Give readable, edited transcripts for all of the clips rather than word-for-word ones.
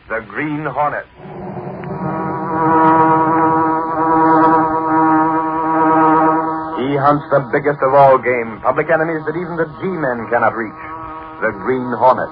the Green Hornet. He hunts the biggest of all game, public enemies that even the G-men cannot reach, the Green Hornet.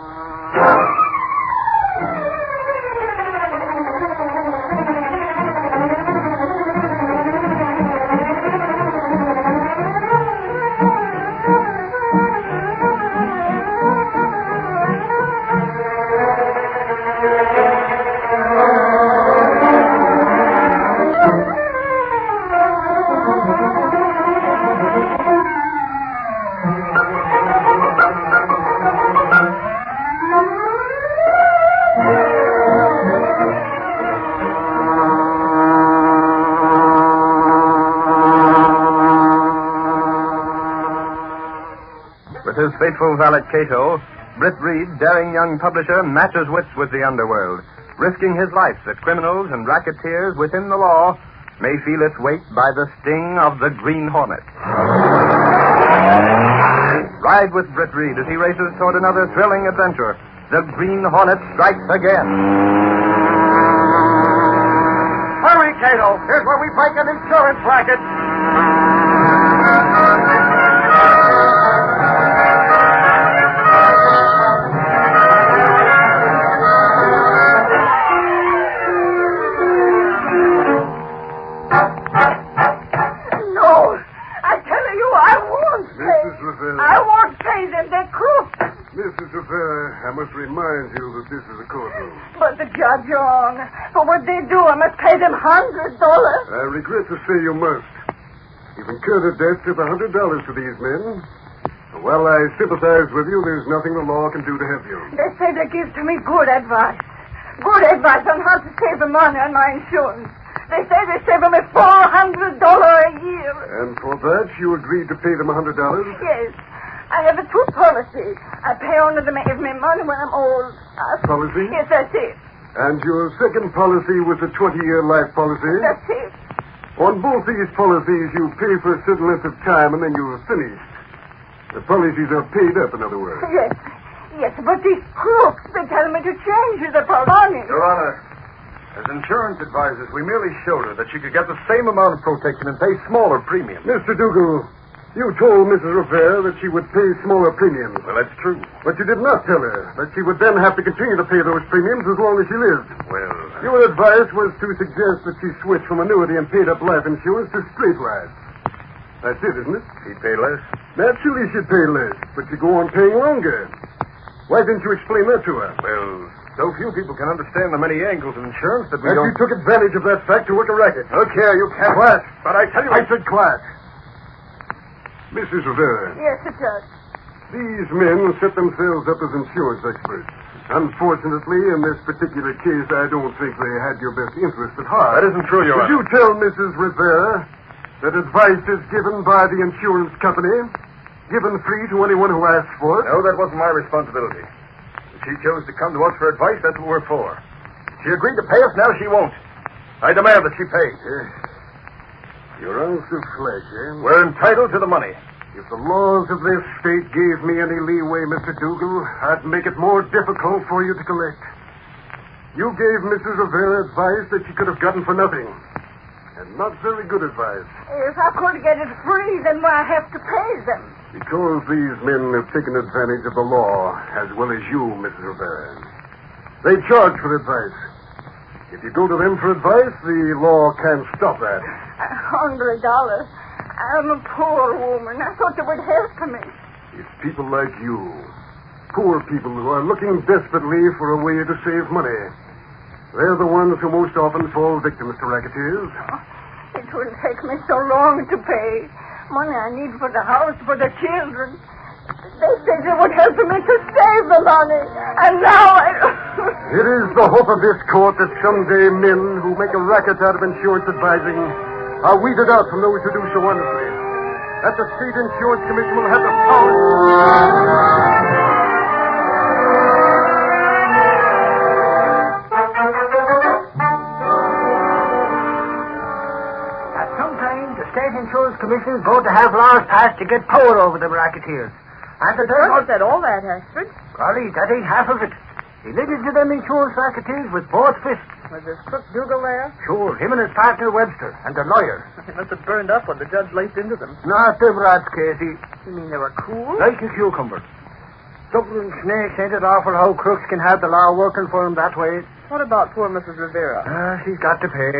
With his faithful valet Cato, Britt Reed, daring young publisher, matches wits with the underworld, risking his life that criminals and racketeers within the law may feel its weight by the sting of the Green Hornet. Ride with Britt Reed as he races toward another thrilling adventure. The Green Hornet strikes again. Hurry, Cato. Here's where we break an insurance racket. I must remind you that this is a courtroom. But the judge, wrong. For what they do, I must pay them $100. I regret to say you must. You've incurred a debt of $100 to these men. While I sympathize with you, there's nothing the law can do to help you. They say they give to me good advice. Good advice on how to save the money on my insurance. They say they save me $400 a year. And for that, you agreed to pay them $100? Yes. I have a two policy. I pay only them give me money when I'm old. Policy? Yes, that's it. And your second policy was a 20-year life policy? That's it. On both these policies, you pay for a certain length of time and then you're finished. The policies are paid up, in other words. Yes. Yes, but these crooks, they're telling me to change the policy. Your Honor, as insurance advisors, we merely showed her that she could get the same amount of protection and pay smaller premiums. Mr. Dougal, you told Mrs. Rivera that she would pay smaller premiums. Well, that's true. But you did not tell her that she would then have to continue to pay those premiums as long as she lived. Well... Your advice was to suggest that she switch from annuity and paid-up life insurance to straight life. That's it, isn't it? She'd pay less? Naturally she'd pay less, but she'd go on paying longer. Why didn't you explain that to her? Well, so few people can understand the many angles of insurance that we And don't... you took advantage of that fact to work a racket. Look here, you can't... Quiet. But I tell you... I said quiet. Mrs. Rivera. Yes, it does. These men set themselves up as insurance experts. Unfortunately, in this particular case, I don't think they had your best interest at heart. That isn't true, Your Did Honor. you tell Mrs. Rivera that advice is given by the insurance company, given free to anyone who asks for it? No, that wasn't my responsibility. If she chose to come to us for advice, that's what we're for. She agreed to pay us, now she won't. I demand that she pay. Your ounce of flesh, eh? We're entitled to the money. If the laws of this state gave me any leeway, Mr. Dougal, I'd make it more difficult for you to collect. You gave Mrs. Rivera advice that she could have gotten for nothing. And not very good advice. If I could get it free, then why I have to pay them? Because these men have taken advantage of the law, as well as you, Mrs. Rivera. They charge for advice. If you go to them for advice, the law can't stop that. $100. I'm a poor woman. I thought they would help me. It's people like you, poor people who are looking desperately for a way to save money. They're the ones who most often fall victims to racketeers. Oh, it will take me so long to pay. Money I need for the house, for the children. They said they would help me to save the money. And now It is the hope of this court that someday men who make a racket out of insurance advising are weeded out from those who do so honestly. That the State Insurance Commission will have the power... Sometimes the State Insurance Commission is going to have laws passed to get power over the racketeers. And the Not that all that, Ashford. Golly, that ain't half of it. He lit into them insurance racketeers with both fists. Was this crook Dougal there? Sure, him and his partner Webster, and the lawyer. They must have burned up when the judge laced into them. Not them rats, Casey. You mean they were cool? Like a cucumber. Dublin snakes ain't it awful how crooks can have the law working for them that way? What about poor Mrs. Rivera? She's got to pay.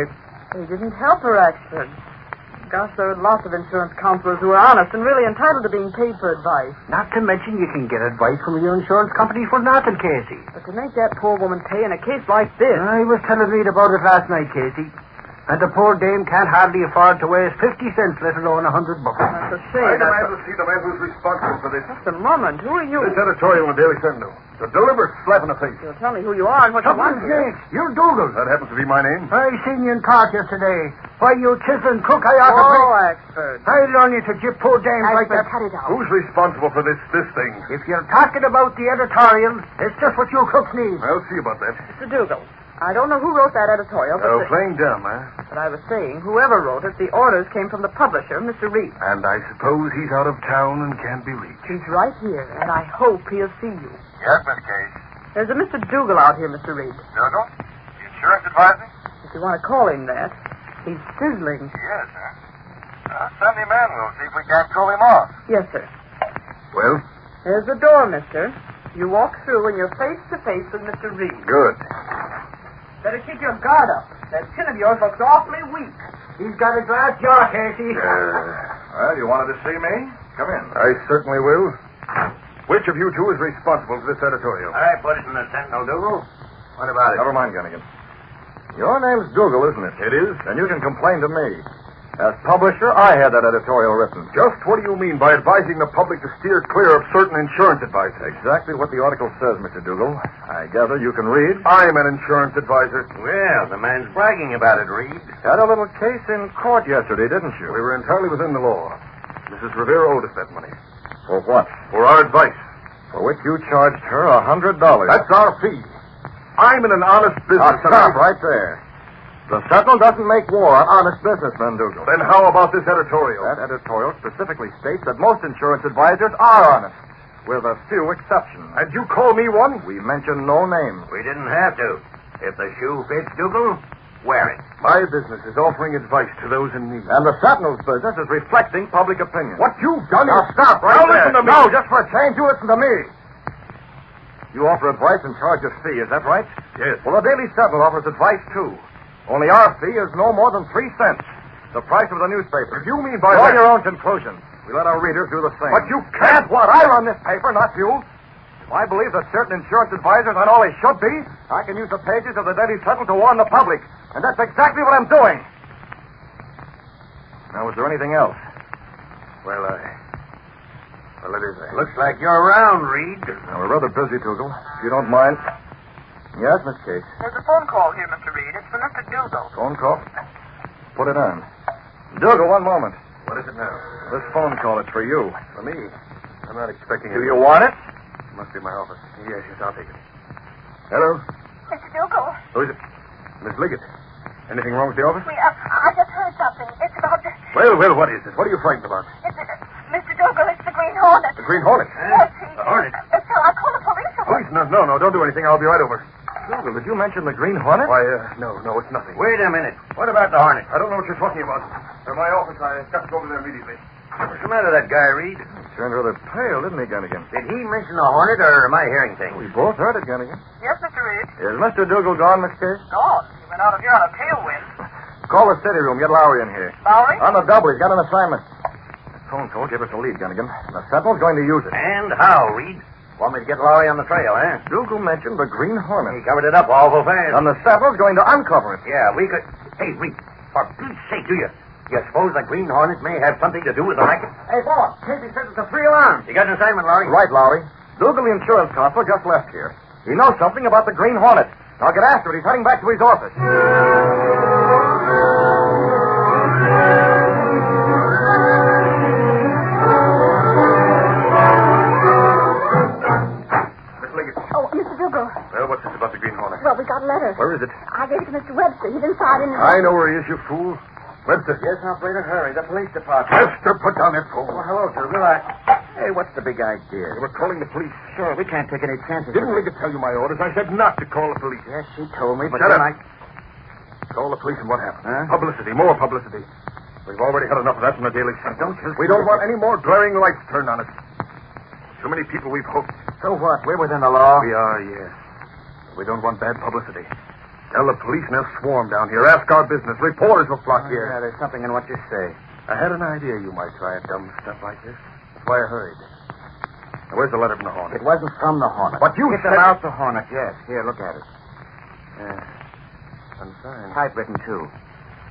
They didn't help her, Axford. Gosh, there are lots of insurance counselors who are honest and really entitled to being paid for advice. Not to mention you can get advice from your insurance company for nothing, Casey. But to make that poor woman pay in a case like this... I was telling Reed about it last night, Casey. And the poor dame can't hardly afford to waste 50 cents, let alone $100. That's a shame. to see the man who's responsible for this. Just a moment. Who are you? This editorial in the Daily Sentinel. It's a deliberate slap in the face. You'll tell me who you are and what you want here. You're Dougal. That happens to be my name. I seen you in court yesterday. Why, you chiseling crook, I ought to Oh, Axford. I learn you to jip poor dames like that. cut it out. Who's responsible for this thing? If you're talking about the editorial, it's just what you crooks need. I'll see about that. Mr. Dougal, I don't know who wrote that editorial, but, Playing dumb, huh? but I was saying, whoever wrote it, the orders came from the publisher, Mr. Reed. And I suppose he's out of town and can't be reached. He's right here, and I hope he'll see you. Yes, Miss Case. There's a Mr. Dougal out here, Mr. Reed. Dougal? The insurance advisor? If you want to call him that. He's sizzling. Yes, sir. Send him in. We'll see if we can't call him off. Yes, sir. Well? There's the door, mister. You walk through and you're face to face with Mr. Reed. Good. Better keep your guard up. That chin of yours looks awfully weak. He's got a glass jaw, Casey. Well, you wanted to see me? Come in. I certainly will. Which of you two is responsible for this editorial? I put it in the Sentinel, Dougal. What about it? Never mind, Gunnigan. Your name's Dougal, isn't it? It is. Then you can complain to me. As publisher, I had that editorial written. Just what do you mean by advising the public to steer clear of certain insurance advice? Exactly what the article says, Mr. Dougal. I gather you can read. I'm an insurance advisor. Well, the man's bragging about it, Reed. Had a little case in court yesterday, didn't you? We were entirely within the law. Mrs. Rivera owed us that money. For what? For our advice. For which you charged her $100. That's our fee. I'm in an honest business. Stop right there. The Sentinel doesn't make war on honest businessmen, Dougal. Then how about this editorial? That editorial specifically states that most insurance advisors are honest, with a few exceptions. And you call me one? We mention no names. We didn't have to. If the shoe fits, Dougal, wear it. My business is offering advice to those in need. And the Sentinel's business is reflecting public opinion. What you've done is... Now stop right there. Listen to me. No, just for a change, you listen to me. You offer advice and charge a fee, is that right? Yes. Well, the Daily Sentinel offers advice, too. Only our fee is no more than 3 cents. The price of the newspaper. You mean by that... Draw your own conclusions. We let our readers do the same. But you can't. What? I run this paper, not you. If I believe that certain insurance advisors aren't all they should be, I can use the pages of the Daily Sentinel to warn the public. And that's exactly what I'm doing. Now, is there anything else? Well, it is. Looks like you're around, Reed. Now, we're rather busy, Dougal. If you don't mind. Yes, Miss Case. There's a phone call here, Mr. Reed. It's for Mr. Dougal. Phone call? Put it on. Dougal, one moment. What is it now? This phone call is for you. For me? I'm not expecting it. Do you want it? Must be my office. Yes, I'll take it. Hello? Mr. Dougal, Who is it? Miss Liggett. Anything wrong with the office? I just heard something. It's about the... Well, what is it? What are you frightened about? Mr. Dougal, it's the Green Hornet. The Green Hornet? Yes, The Hornet? So I called the police. Police? No, don't do anything. I'll be right over. Dougal, did you mention the Green Hornet? Why, no, it's nothing. Wait a minute. What about the Hornet? I don't know what you're talking about. They're my office. I've got to go over there immediately. What's the matter with that guy, Reed? He turned rather pale, didn't he, Gunnigan? Did he mention the Hornet, or am I hearing things? We both heard it, Gunnigan. Yes, Mr. Reed. Is Mr. Dougal gone, Miss Case? Gone. He went out of here on a tailwind. Call the city room. Get Lowry in here. Lowry? On the double. He's got an assignment. That phone call gave us a lead, Gunnigan. And the Sentinel's going to use it. And how, Reed? Want me to get Lowry on the trail, eh? Dougal mentioned the Green Hornet. He covered it up awful fast. And the Sentinel's going to uncover it. Yeah, we could... Hey, Reed, for Pete's sake, do you suppose the Green Hornet may have something to do with the racket? Hey, boss, Casey says it's a free alarm. You got an assignment, Lowry? Right, Lowry. Dougal, the insurance constable, just left here. He knows something about the Green Hornet. Now get after it. He's heading back to his office. Mr. Dougal. Well, what's this about the Green Hornet? Well, we got a letter. Where is it? I gave it to Mr. Webster. He's inside in the... I know where he is, you fool. Webster. Yes, operator, hurry. The police department. Webster, put down that phone. Oh, hello, Dougal. Hey, what's the big idea? They were calling the police. Sure, we can't take any chances. Didn't Liggett tell you my orders? I said not to call the police. Yes, she told me, but Shut then up. Call the police and what happened? Huh? Publicity, more publicity. We've already had enough of that from the Daily Sun. Don't you... We don't want any more glaring lights turned on us. Too many people we've hoped. So what? We're within the law. We are, yes. We don't want bad publicity. Tell the police and they'll swarm down here. Ask our business. Reporters will flock here. Yeah, there's something in what you say. I had an idea you might try dumb stuff like this. That's why I hurried. Now, where's the letter from the Hornet? It wasn't from the Hornet. What you It's said... about the Hornet, yes. Here, look at it. Unsigned. Typewritten, too.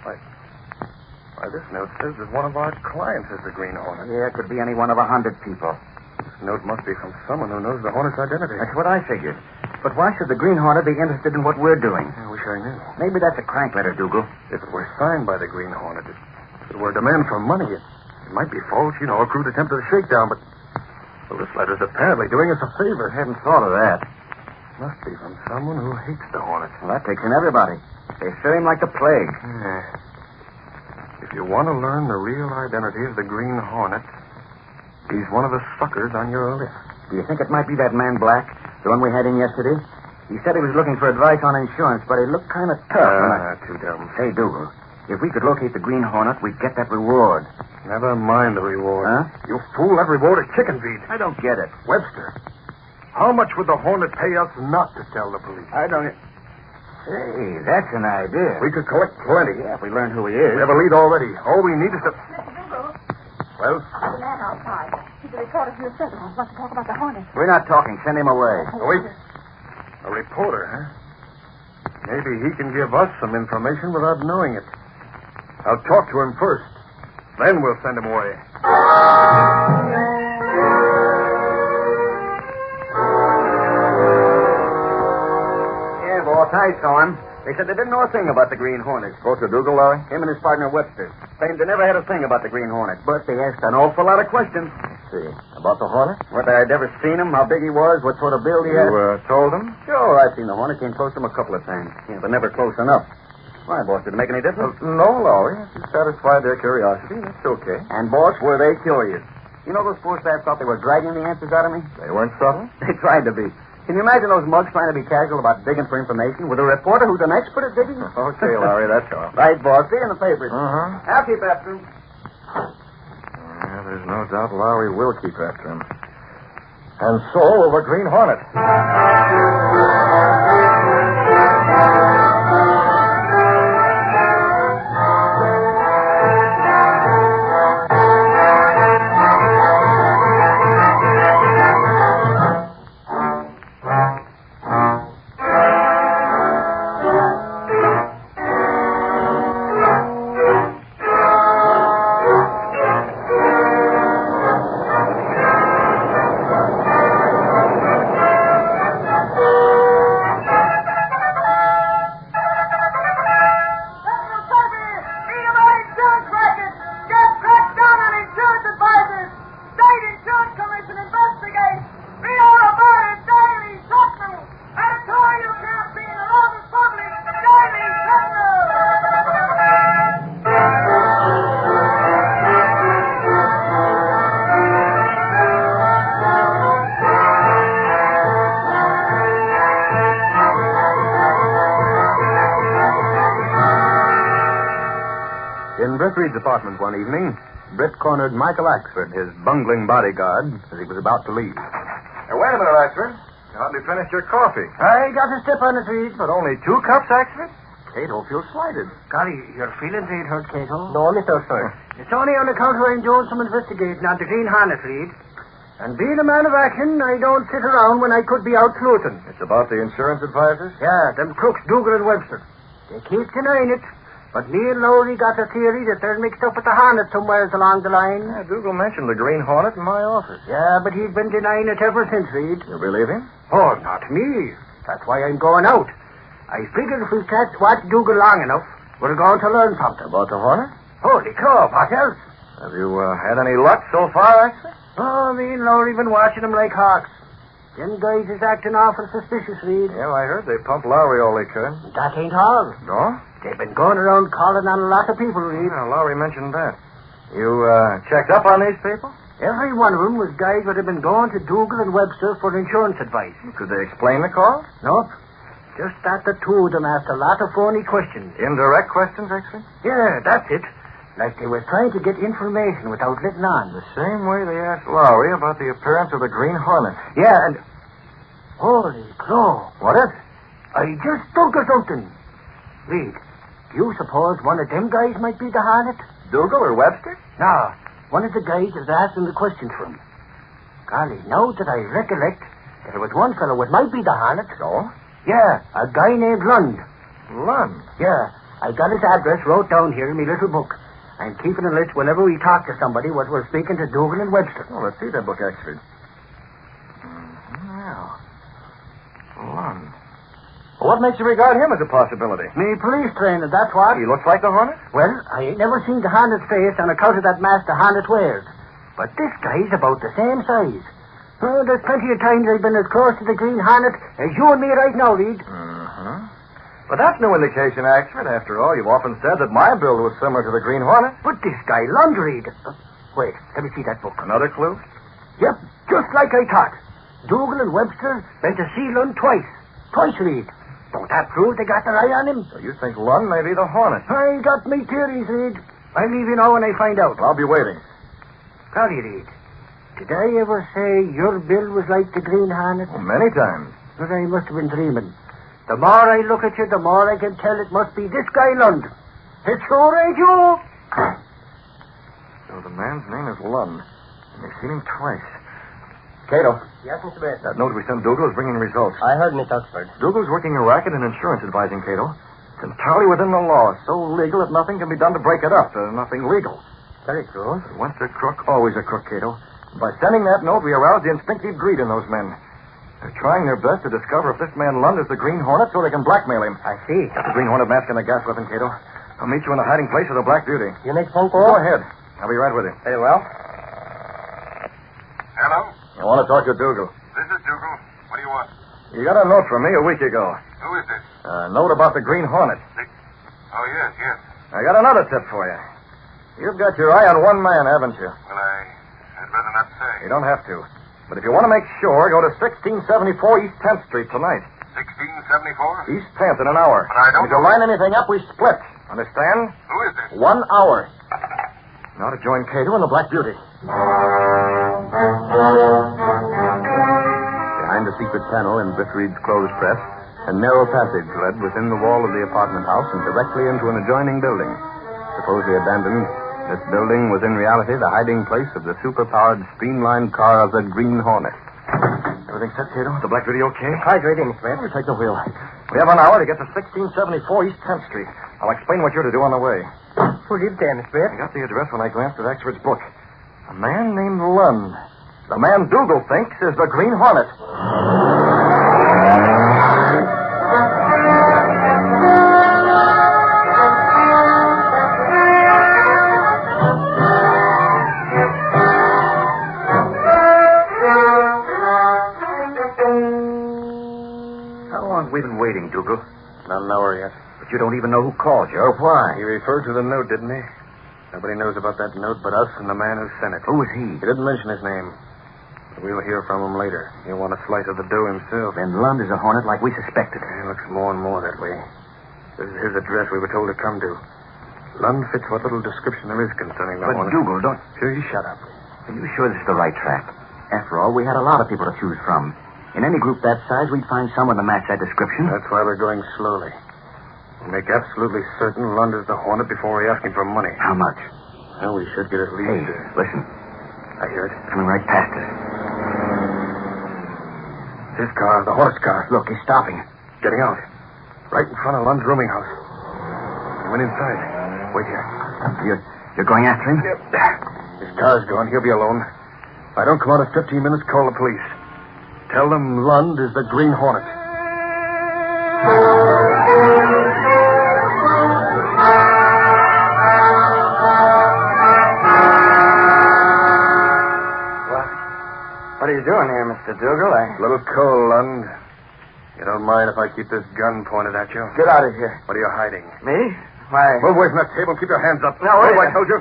Why, this note says that one of our clients is the Green Hornet. Yeah, it could be any one of 100 people. This note must be from someone who knows the Hornet's identity. That's what I figured. But why should the Green Hornet be interested in what we're doing? I wish I knew. Maybe that's a crank letter, Dougal. If it were signed by the Green Hornet, if it were a demand for money, it might be false, a crude attempt at a shakedown, but... Well, this letter's apparently doing us a favor. I hadn't thought of that. Must be from someone who hates the Hornet. Well, that takes in everybody. They fear him like the plague. Yeah. If you want to learn the real identity of the Green Hornet, he's one of the suckers on your list. Do you think it might be that man Black, the one we had in yesterday? He said he was looking for advice on insurance, but he looked kind of tough. Too dumb. Hey, Dougal, if we could locate the Green Hornet, we'd get that reward. Never mind the reward. Huh? You fool, that reward is chicken feed. I don't get it. Webster, how much would the Hornet pay us not to tell the police? I don't... Hey, that's an idea. We could collect plenty. Yeah, if we learn who he is. We have a lead already. All we need is to... Mr. Dougal, Well? the man outside. He's a reporter from the Sentinel. He wants to talk about the Hornet. We're not talking. Send him away. Wait. A reporter, huh? Maybe he can give us some information without knowing it. I'll talk to him first. Then we'll send him away. Yeah, boss, I saw him. They said they didn't know a thing about the Green Hornet. Spoke to Dougal, Larry? Him and his partner, Webster. Claimed they never had a thing about the Green Hornet. But they asked an awful lot of questions. See. About the Hornet? Whether I'd ever seen him, how big he was, what sort of build he had. You told him? Sure, I've seen the Hornet. Came close to him a couple of times. Yeah, but never close enough. Why, boss, did it make any difference? No, Lowry. You satisfied their curiosity. That's okay. And, boss, were they curious? You know those poor staff thought they were dragging the answers out of me? They weren't subtle? They tried to be. Can you imagine those mugs trying to be casual about digging for information with a reporter who's an expert at digging? Okay, Larry, that's all. Right, boss. See you in the papers. Uh-huh. I'll keep after him. Yeah, there's no doubt Lowry will keep after him. And so will the Green Hornet. In Britt Reed's apartment one evening, Britt cornered Michael Axford, his bungling bodyguard, as he was about to leave. Hey, wait a minute, Axford. You hardly finished your coffee. I got a step on it, Reed. But only 2 cups, Axford? Cato feels slighted. Golly, your feelings ain't hurt, Cato. No, Mr. Sir. It's only on account of I'm doing some investigating on the Green Hornet, Reed. And being a man of action, I don't sit around when I could be out sleuthing. It's about the insurance advisors? Yeah, them crooks, Dougal and Webster. They keep denying it. But me and Lowry got a theory that they're mixed up with the Hornet somewhere along the line. Yeah, Dougal mentioned the Green Hornet in my office. Yeah, but he's been denying it ever since, Reed. You believe him? Oh, not me. That's why I'm going out. I figured if we can't watch Dougal long enough, we're going to learn something. About the Hornet? Holy cow, what else? Have you had any luck so far, Axford? Oh, me and Lowry been watching them like hawks. Them guys is acting awful suspicious, Reed. Yeah, I heard they pumped Lowry all they could. That ain't all. No? They've been going around calling on a lot of people, Reed. Yeah, Lowry mentioned that. You checked up on these people? Every one of them was guys that had been going to Dougal and Webster for insurance advice. Could they explain the call? Nope. Just that the two of them asked a lot of phony questions. Indirect questions, actually? Yeah, that's it. Like they were trying to get information without letting on. The same way they asked Lowry about the appearance of the Green Hornet. Yeah, and... Holy crow. What is? I just thunk of something. Reed, do you suppose one of them guys might be the Hornet? Dougal or Webster? No, one of the guys that was asking the questions from. Golly, now that I recollect, there was one fellow that might be the Hornet. So? Yeah, a guy named Lund. Lund? Yeah, I got his address wrote down here in my little book. I'm keeping a list whenever we talk to somebody what we're speaking to Dougal and Webster. Oh, let's see that book, Axford. Well, Lund. Well, what makes you regard him as a possibility? Me police trainer, that's what. He looks like the Hornet? Well, I ain't never seen the Hornet's face on account of that mask the Hornet wears. But this guy's about the same size. Oh, there's plenty of times I've been as close to the Green Hornet as you and me right now, Reed. Mm-hmm. But that's no indication, Axford. After all, you've often said that my build was similar to the Green Hornet. But this guy, Lund, Reed. Wait, let me see that book. Another clue? Yep, just like I thought. Dougal and Webster been to see Lund twice. Twice, Reed. Don't that prove they got their eye on him? So you think Lund may be the Hornet? I got me theories, Reed. I'll leave you know when I find out. I'll be waiting. Golly, Reed. Did I ever say your bill was like the Green Hornet? Oh, many times. But I must have been dreaming. The more I look at you, the more I can tell it must be this guy, Lund. It's sure ain't you? So the man's name is Lund, and they've seen him twice. Cato. Yes, Mr. Bates. That note we sent Dougal is bringing results. I heard Miss Oxford. Dougal's working a racket in insurance advising, Cato. It's entirely within the law. So legal that nothing can be done to break it up. Nothing legal. Very true. But once a crook, always a crook, Cato. By sending that note, we aroused the instinctive greed in those men. They're trying their best to discover if this man Lund is the Green Hornet so they can blackmail him. I see. Got the Green Hornet mask and the gas weapon, Cato. I'll meet you in the hiding place of the Black Beauty. You make phone call? Go ahead. I'll be right with you. Very well. Hello? I want to talk to Dougal. This is Dougal. What do you want? You got a note from me a week ago. Who is this? A note about the Green Hornet. Oh, yes, yes. I got another tip for you. You've got your eye on one man, haven't you? Well, I'd rather not say. You don't have to. But if you want to make sure, go to 1674 East 10th Street tonight. 1674? East 10th in an hour. But I don't If you know- line anything up, we split. Understand? Who is this? 1 hour. Now to join Cato and the Black Beauty. Behind a secret panel in Britt Reed's clothes press, a narrow passage led within the wall of the apartment house and directly into an adjoining building. Supposedly abandoned, this building was in reality the hiding place of the super-powered, streamlined car of the Green Hornet. Everything set, Cato? The Black Beauty okay? Car's ready, Miss Bates. You take the wheel. We have an hour to get to 1674 East 10th Street. I'll explain what you're to do on the way. Who lived there, Miss Bates? I got the address when I glanced at Axford's book. A man named Lund. The man Dougal thinks is the Green Hornet. How long have we been waiting, Dougal? Not an hour yet. But you don't even know who called you or why. He referred to the note, didn't he? Nobody knows about that note but us and the man who sent it. Who is he? He didn't mention his name. We'll hear from him later. He'll want a slice of the dough himself. Then Lund is a Hornet like we suspected. It looks more and more that way. This is his address we were told to come to. Lund fits what little description there is concerning the But Hornet. Dougal, don't... Sure, you shut up. Are you sure this is the right track? After all, we had a lot of people to choose from. In any group that size, we'd find someone to match that description. That's why we're going slowly. We'll make absolutely certain Lund is the Hornet before we ask him for money. How much? Well, we should get at least... Hey, listen. I hear it. Coming right past us. His car, the Hornet's car. Look, he's stopping. Getting out. Right in front of Lund's rooming house. He went inside. Wait here. You're going after him? His car's gone. He'll be alone. If I don't come out in 15 minutes, call the police. Tell them Lund is the Green Hornet. What are you doing here, Mr. Dougal? A little cold, Lund. You don't don't mind if I keep this gun pointed at you? Get out of here. What are you hiding? Me? Why? Move away from that table and keep your hands up. No, wait. Move, I told you.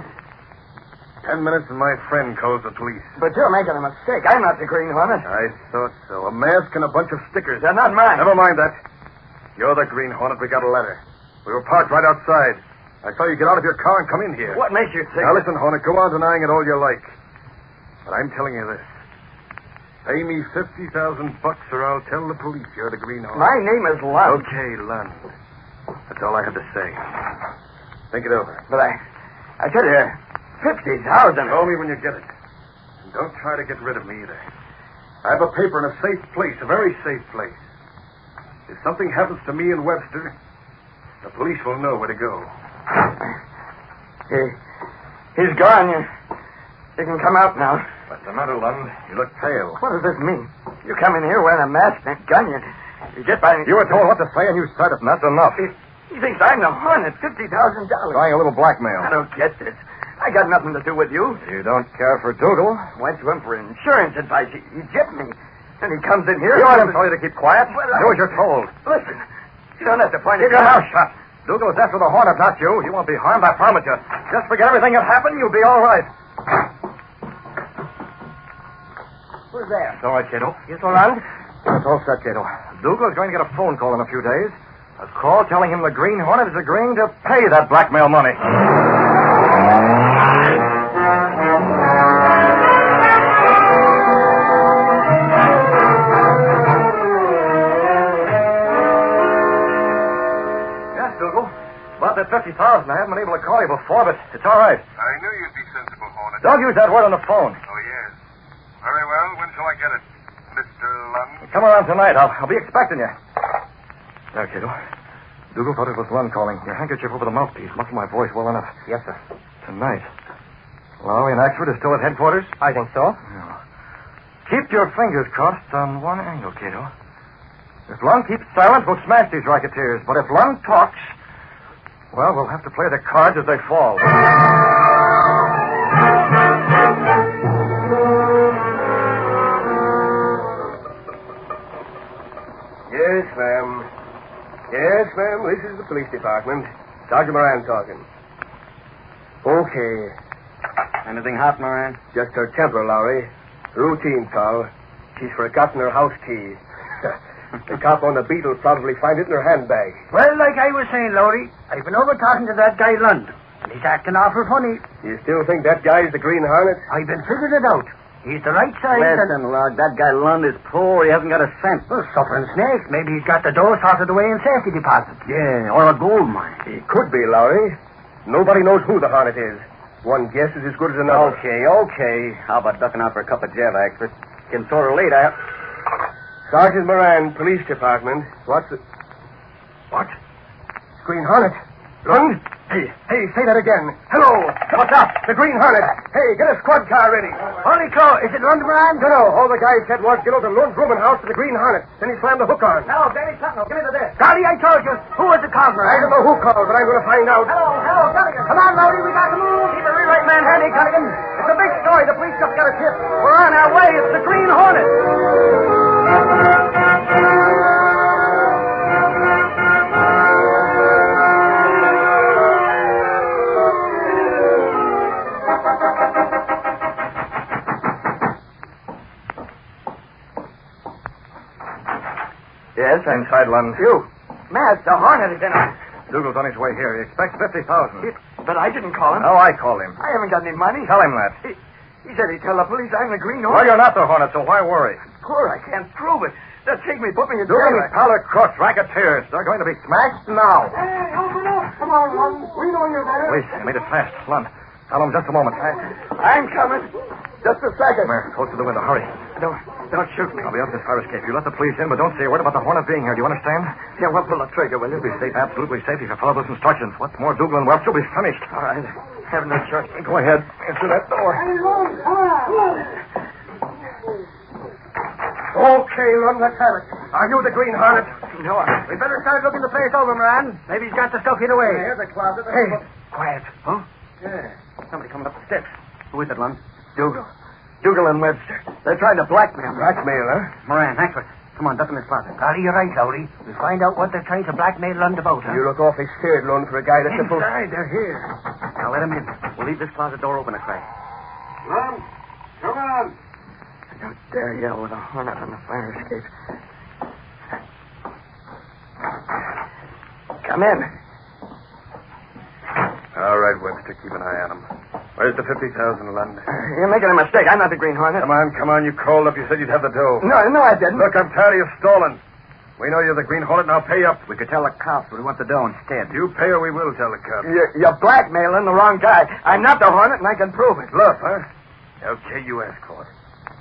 10 minutes and my friend calls the police. But you're making a mistake. I'm not the Green Hornet. I thought so. A mask and a bunch of stickers. They're not mine. Never mind that. You're the Green Hornet. We got a letter. We were parked right outside. I saw you get out of your car and come in here. What makes you think... Now listen, Hornet, go on denying it all you like. But I'm telling you this. Pay me $50,000 or I'll tell the police you're the Green Hornet. My name is Lund. Okay, Lund. That's all I have to say. Think it over. But I tell you, 50,000. Call me when you get it. And don't try to get rid of me either. I have a paper in a safe place, a very safe place. If something happens to me and Webster, the police will know where to go. He's gone. You can come out now. What's the matter, Lund? You look pale. What does this mean? You come in here wearing a mask and a gun. You get by... You were told what to say and you said it, and that's enough. He thinks I'm the Hornet. $50,000. Trying a little blackmail. I don't get this. I got nothing to do with you. You don't care for Dougal? Went to him for insurance advice. He gypped me. And he comes in here... You want him to tell you to keep quiet? Well, do as you're told. Listen, you don't have to point Keep your mouth shut. Dougal's after the Hornet, not you. You won't be harmed, I promise you. Just forget everything that happened, you'll be all right. Who's there? It's all right, Cato. You still around? It's all set, Cato. Dougal's going to get a phone call in a few days. A call telling him the Green Hornet is agreeing to pay that blackmail money. Yes, Dougal. About that $50,000, I haven't been able to call you before, but it's all right. I knew you'd be sensible, Hornet. Don't use that word on the phone. Oh, yes. Very well. When shall I get it, Mr. Lund? Come around tonight. I'll be expecting you. There, Cato. Dougal thought it was Lund calling. Your handkerchief over the mouthpiece. Muffle my voice well enough. Yes, sir. Tonight. Lowry and Axford is still at headquarters? I think so. Yeah. Keep your fingers crossed on one angle, Cato. If Lund keeps silent, we'll smash these racketeers. But if Lund talks, well, we'll have to play the cards as they fall. Yes, ma'am. Yes, ma'am. This is the police department. Sergeant Moran talking. Okay. Anything hot, Moran? Just her temper, Lowry. Routine call. She's forgotten her house key. The cop on the beat will probably find it in her handbag. Well, like I was saying, Lowry, I've been over talking to that guy Lund. He's acting awful funny. You still think that guy's the Green Hornet? I've been figuring it out. He's the right size. Listen, Lug, that guy Lund is poor. He hasn't got a cent. Well, suffering snakes. Maybe he's got the dough sorted away in safety deposits. Yeah, or a gold mine. He could be, Lowry. Nobody knows who the Hornet is. One guess is as good as another. Okay. How about ducking out for a cup of Javax? It's getting sort of late. Sergeant Moran, Police Department. What's it? What? Green Hornet. Lund? Hey, say that again. Hello. What's up? The Green Hornet. Hey, get a squad car ready. Holy cow, is it Lund, Moran? No. All the guy said was get over to Lund's rooming house to the Green Hornet. Then he slammed the hook on. Hello, Danny Sentinel. Give me the desk. Golly, I told you. Who was the call, Moran? I don't know who called, but I'm going to find out. Hello, Cunningham. Come on, Lowry. We got to move. Keep a real right man handy, Cunningham. It's a big story. The police just got a tip. We're on our way. It's the Green Hornet. Yes, Inside, Lund. You. Matt, the Hornet is in it. Dougal's on his way here. He expects $50,000. But I didn't call him. No, I called him. I haven't got any money. Tell him that. He said he'd tell the police I'm the Green Well, Hornet. you're not the Hornet, so why worry? Poor, I can't prove it. They'll take me, put me in Dougal jail. and Powder crooks, racketeers. They're going to be smashed now. Hey, open up. Come on, Lund. We know you're there. Wait, I made it fast. Lund, tell him just a moment. I'm coming. Just a second. Come here, close to the window. Hurry. Don't shoot me. I'll be up this fire escape. You let the police in, but don't say a word about the Hornet being here. Do you understand? Yeah, well, pull the trigger, will you? You'll be safe, absolutely safe, if you follow those instructions. What's more, Dougal and Webster will be finished. All right. Have no choice. Go ahead. Answer that door. Hey, Lund, come on. Okay, Lund, let's have it. Are you the Green Hornet? No, We better start looking the place over, Moran. Maybe he's got the stuff hid away. Here's the closet. Hey, quiet. Huh? Yeah. Somebody coming up the steps. Who is it, Lund? Dougal and Webster. They're trying to blackmail me. Blackmail, huh? Moran, Axford. Come on, duck in this closet. Golly, you're right, Lowry. We'll find out what they're trying to blackmail Lund about, huh? You look awfully scared, Lund, for a guy that's supposed... Inside, they're here. Now, let him in. We'll leave this closet door open a crack. Lund, come on. I don't dare yell with a Hornet on the fire escape. Come in. All right, Webster, keep an eye on him. Where's the 50,000, Lund? You're making a mistake. I'm not the Green Hornet. Come on. You called up. You said you'd have the dough. No, I didn't. Look, I'm tired of you stalling. We know you're the Green Hornet. Now pay up. We could tell the cops, but we want the dough instead. You pay or we will tell the cops. You're blackmailing the wrong guy. I'm not the Hornet, and I can prove it. Bluff, huh? LKUS court.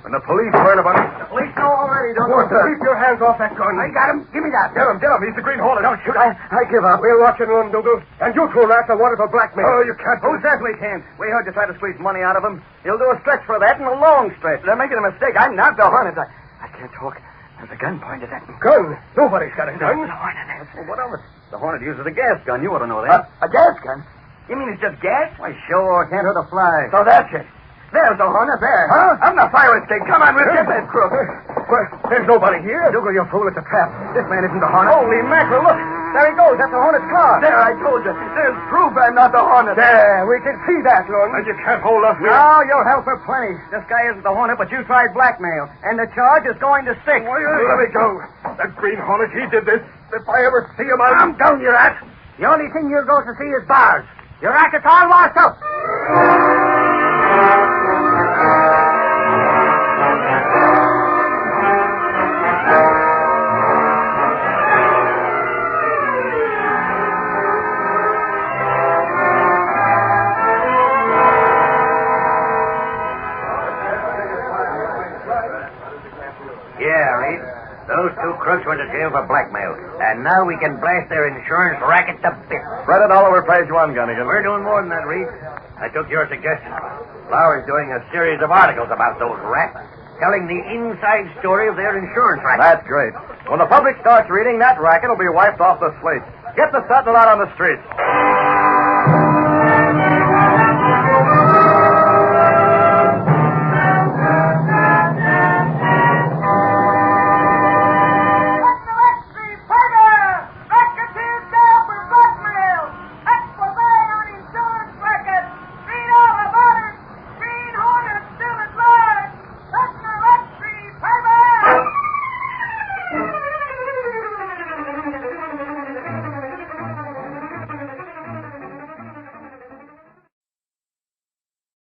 When the police learn about it... The police know already, don't What's they? that? Keep your hands off that gun. I got him. Give me that. Get him. He's the Green Hornet. Don't shoot. I give up. We're watching Lund, Dougal. And you two rats are wanted for blackmail. Oh, you can't. Who says we can't? We heard you try to squeeze money out of him. He'll do a stretch for that and a long stretch. They're making a mistake. I'm not the Hornet. I can't talk. There's a gun pointed at me. Gun? Nobody's got a gun. The Hornet has. Well, what of it? The Hornet uses a gas gun. You ought to know that. A gas gun? You mean it's just gas? Why, sure. Can't hurt a fly. So that's it. There's the Hornet there. Huh? I'm the fire escape. Come on, we'll get that crook. Well, there's nobody here. Dougal, you fool. It's a trap. This man isn't the Hornet. Holy mackerel, look. There he goes. That's the Hornet's car. There, I told you. There's proof I'm not the Hornet. There, we can see that, Lund. And you can't hold us. No, you'll help her plenty. This guy isn't the Hornet, but you tried blackmail. And the charge is going to stick. Let me go. That Green Hornet, he did this. If I ever see him, I'm down your ass. The only thing you're going to see is bars. Your racket's all washed up. Those two crooks went to jail for blackmail. And now we can blast their insurance racket to bits. Spread it all over page one, Gunnigan. We're doing more than that, Reed. I took your suggestion. Lowry's doing a series of articles about those rats, telling the inside story of their insurance racket. That's great. When the public starts reading, that racket will be wiped off the slate. Get the sentinel out on the streets.